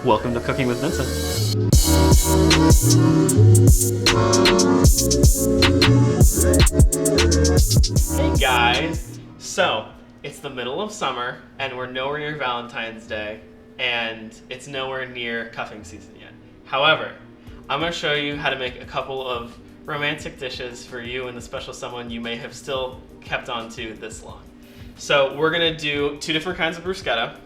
Welcome to Cooking with Vincent. Hey guys! So, it's the middle of summer, and we're nowhere near Valentine's Day, and it's nowhere near cuffing season yet. However, I'm going to show you how to make a couple of romantic dishes for you and the special someone you may have still kept on to this long. So, we're going to do 2 different kinds of bruschetta.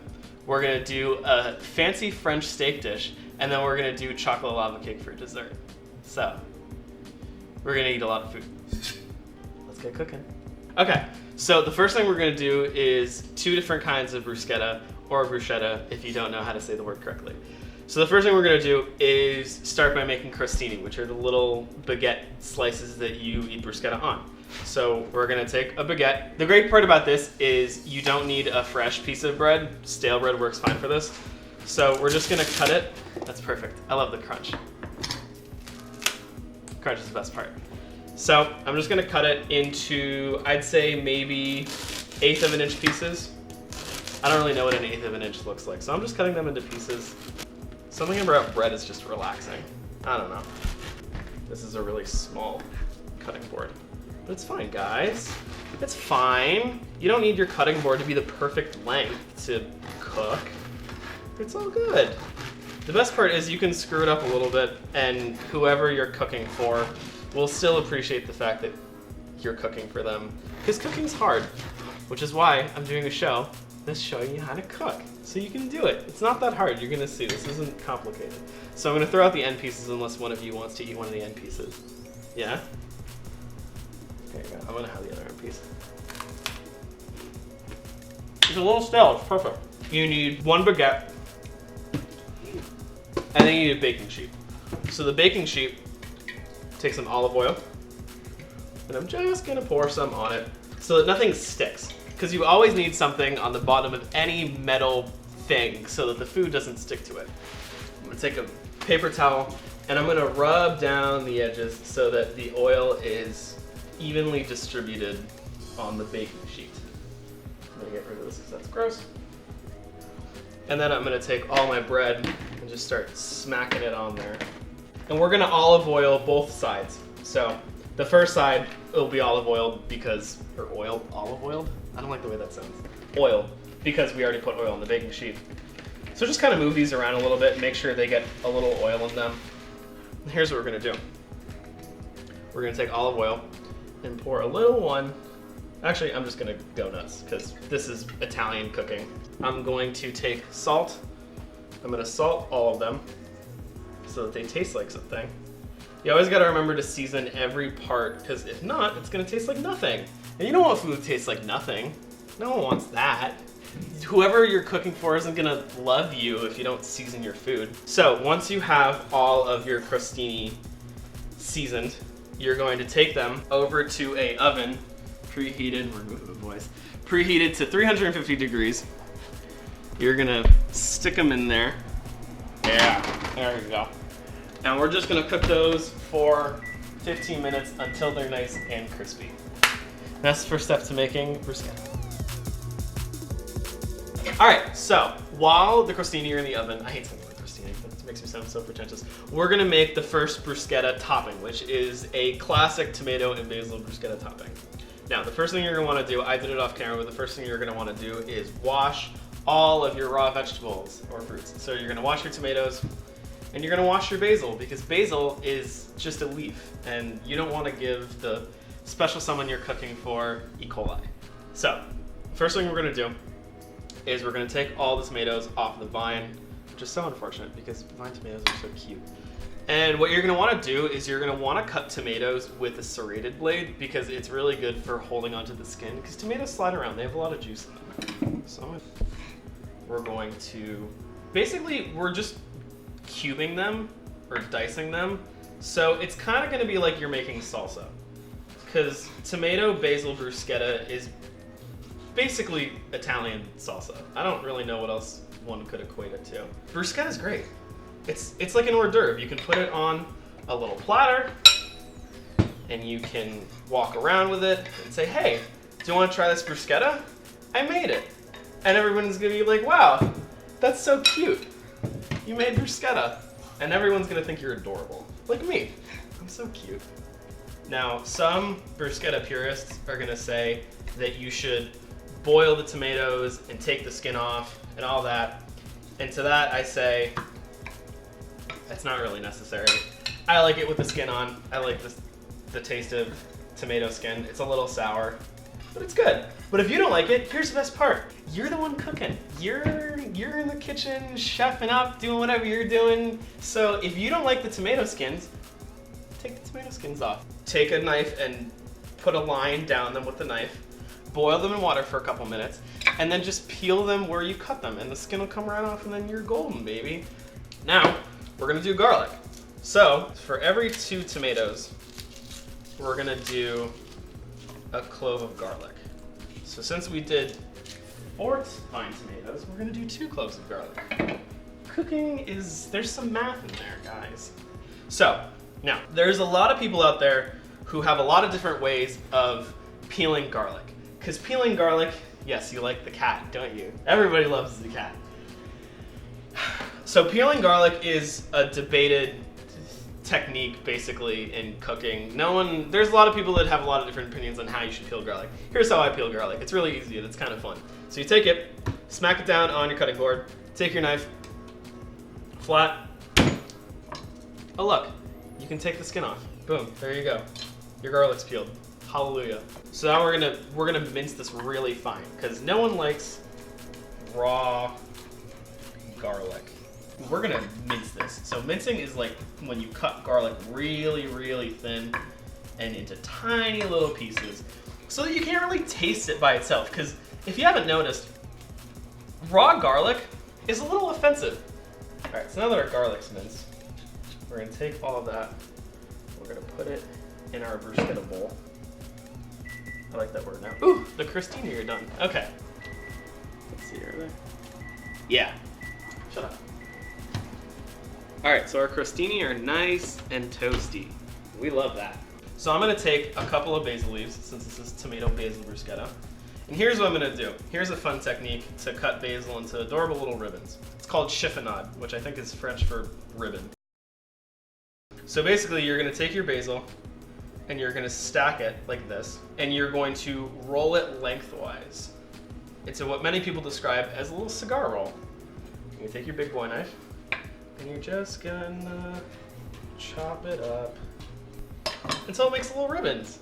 We're going to do a fancy French steak dish, and then we're going to do chocolate lava cake for dessert. So, we're going to eat a lot of food. Let's get cooking. Okay, so the first thing we're going to do is 2 different kinds of bruschetta, or bruschetta if you don't know how to say the word correctly. So the first thing we're going to do is start by making crostini, which are the little baguette slices that you eat bruschetta on. So we're going to take a baguette. The great part about this is you don't need a fresh piece of bread. Stale bread works fine for this. So we're just going to cut it. That's perfect. I love the crunch. Crunch is the best part. So I'm just going to cut it into, I'd say maybe 1/8 of an inch pieces. I don't really know what an 1/8 of an inch looks like, so I'm just cutting them into pieces. Something about bread is just relaxing. I don't know. This is a really small cutting board. But it's fine, guys. It's fine. You don't need your cutting board to be the perfect length to cook. It's all good. The best part is you can screw it up a little bit, and whoever you're cooking for will still appreciate the fact that you're cooking for them. Because cooking's hard, which is why I'm doing a show that's showing you how to cook. So you can do it. It's not that hard. You're gonna see. This isn't complicated. So I'm gonna throw out the end pieces unless one of you wants to eat one of the end pieces. Yeah? There you go. I'm gonna have the other end piece. It's a little stale. It's perfect. You need 1 baguette, and then you need a baking sheet. So the baking sheet, take some olive oil, and I'm just gonna pour some on it so that nothing sticks. Because you always need something on the bottom of any metal thing so that the food doesn't stick to it. I'm gonna take a paper towel and I'm gonna rub down the edges so that the oil is evenly distributed on the baking sheet. I'm gonna get rid of this because that's gross. And then I'm gonna take all my bread and just start smacking it on there. And we're gonna olive oil both sides. So the first side, it'll be olive oil because, or oil, olive oiled? I don't like the way that sounds. Oil, because we already put oil on the baking sheet. So just kind of move these around a little bit and make sure they get a little oil in them. And here's what we're gonna do. We're gonna take olive oil and pour a little one. Actually, I'm just gonna go nuts because this is Italian cooking. I'm going to take salt. I'm gonna salt all of them so that they taste like something. You always gotta remember to season every part because if not, it's gonna taste like nothing. And you don't want food that tastes like nothing. No one wants that. Whoever you're cooking for isn't gonna love you if you don't season your food. So once you have all of your crostini seasoned, you're going to take them over to a oven, preheated to 350 degrees. You're gonna stick them in there. Yeah, there you go. And we're just gonna cook those for 15 minutes until they're nice and crispy. That's the first step to making bruschetta. All right, so while the crostini are in the oven, I hate saying the crostini, that makes me sound so pretentious. We're gonna make the first bruschetta topping, which is a classic tomato and basil bruschetta topping. Now, the first thing you're gonna wanna do, I did it off camera, but the first thing you're gonna wanna do is wash all of your raw vegetables or fruits. So you're gonna wash your tomatoes, and you're gonna wash your basil, because basil is just a leaf, and you don't wanna give the special someone you're cooking for E. coli. So, first thing we're gonna do is we're gonna take all the tomatoes off the vine, which is so unfortunate because vine tomatoes are so cute. And what you're gonna wanna do is you're gonna wanna cut tomatoes with a serrated blade because it's really good for holding onto the skin, because tomatoes slide around, they have a lot of juice in them. So we're going to, basically we're just cubing them or dicing them. So it's kind of gonna be like you're making salsa. Because tomato basil bruschetta is basically Italian salsa. I don't really know what else one could equate it to. Bruschetta is great. It's like an hors d'oeuvre. You can put it on a little platter and you can walk around with it and say, hey, do you want to try this bruschetta? I made it. And everyone's gonna be like, wow, that's so cute. You made bruschetta. And everyone's gonna think you're adorable. Like me. I'm so cute. Now, some bruschetta purists are gonna say that you should boil the tomatoes and take the skin off and all that. And to that I say, that's not really necessary. I like it with the skin on. I like the taste of tomato skin. It's a little sour, but it's good. But if you don't like it, here's the best part. You're the one cooking. You're in the kitchen, chefing up, doing whatever you're doing. So if you don't like the tomato skins, take the tomato skins off. Take a knife and put a line down them with the knife. Boil them in water for a couple minutes, and then just peel them where you cut them, and the skin will come right off, and then you're golden, baby. Now, we're gonna do garlic. So, for every 2 tomatoes, we're gonna do a clove of garlic. So since we did 4 fine tomatoes, we're gonna do 2 cloves of garlic. Cooking is, there's some math in there, guys. So, now, there's a lot of people out there who have a lot of different ways of peeling garlic. Because peeling garlic, yes, you like the cat, don't you? Everybody loves the cat. So peeling garlic is a debated technique, basically, in cooking. There's a lot of people that have a lot of different opinions on how you should peel garlic. Here's how I peel garlic. It's really easy and it's kind of fun. So you take it, smack it down on your cutting board, take your knife, flat. Oh look, you can take the skin off. Boom, there you go. Your garlic's peeled. Hallelujah. So now we're gonna mince this really fine, because no one likes raw garlic. We're gonna mince this. So mincing is like when you cut garlic really, really thin and into tiny little pieces so that you can't really taste it by itself. Because if you haven't noticed, raw garlic is a little offensive. All right, so now that our garlic's minced, we're gonna take all of that, we're gonna put it in our bruschetta bowl. I like that word now. Ooh, the crostini are done. Okay. Let's see, are they? Yeah. Shut up. All right, so our crostini are nice and toasty. We love that. So I'm gonna take a couple of basil leaves, since this is tomato basil bruschetta. And here's what I'm gonna do. Here's a fun technique to cut basil into adorable little ribbons. It's called chiffonade, which I think is French for ribbon. So basically, you're gonna take your basil, and you're gonna stack it like this, and you're going to roll it lengthwise. It's what many people describe as a little cigar roll. You take your big boy knife, and you're just gonna chop it up until it makes little ribbons.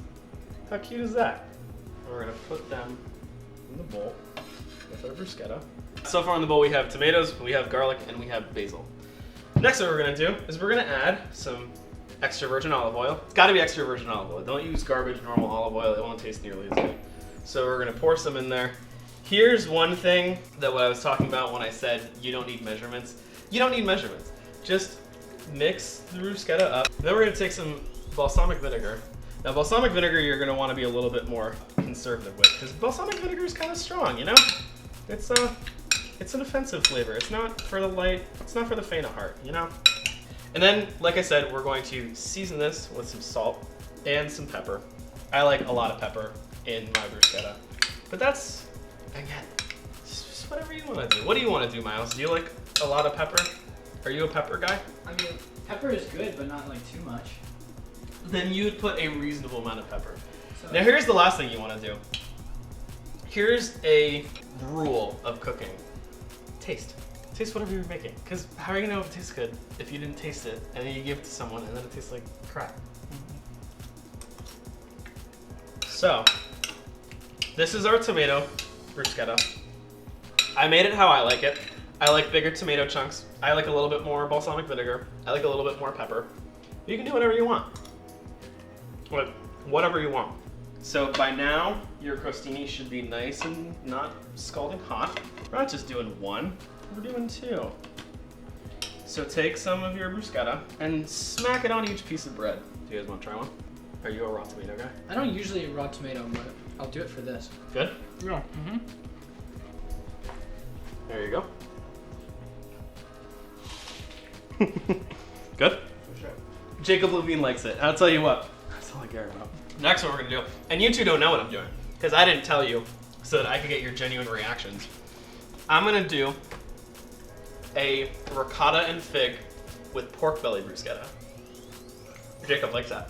How cute is that? And we're gonna put them in the bowl with our bruschetta. So far in the bowl we have tomatoes, we have garlic, and we have basil. Next what we're gonna do is we're gonna add some extra virgin olive oil. It's gotta be extra virgin olive oil. Don't use garbage normal olive oil, it won't taste nearly as good. So we're gonna pour some in there. Here's one thing that what I was talking about when I said you don't need measurements. You don't need measurements. Just mix the bruschetta up. Then we're gonna take some balsamic vinegar. Now balsamic vinegar you're gonna wanna be a little bit more conservative with, because balsamic vinegar is kind of strong, you know? It's an offensive flavor. It's not for the light, it's not for the faint of heart, you know? And then, like I said, we're going to season this with some salt and some pepper. I like a lot of pepper in my bruschetta. But that's, again, just whatever you want to do. What do you want to do, Myles? Do you like a lot of pepper? Are you a pepper guy? I mean, pepper is good, but not like too much. Then you'd put a reasonable amount of pepper. So, now here's the last thing you want to do. Here's a rule of cooking. Taste. Taste whatever you're making, because how are you gonna know if it tastes good if you didn't taste it and then you give it to someone and then it tastes like crap? So, this is our tomato bruschetta. I made it how I like it. I like bigger tomato chunks. I like a little bit more balsamic vinegar. I like a little bit more pepper. You can do whatever you want. Whatever you want. So by now, your crostini should be nice and not scalding hot. We're not just doing one. We're doing 2. So take some of your bruschetta and smack it on each piece of bread. Do you guys want to try one? Are you a raw tomato guy? I don't usually eat raw tomato, but I'll do it for this. Good? Yeah. There you go. Good? For sure. Jacob Levine likes it. I'll tell you what. That's all I care about. Next what we're going to do, and you two don't know what I'm doing, because I didn't tell you so that I could get your genuine reactions. I'm going to do a ricotta and fig with pork belly bruschetta. Jacob likes that.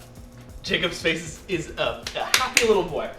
Jacob's face is a happy little boy.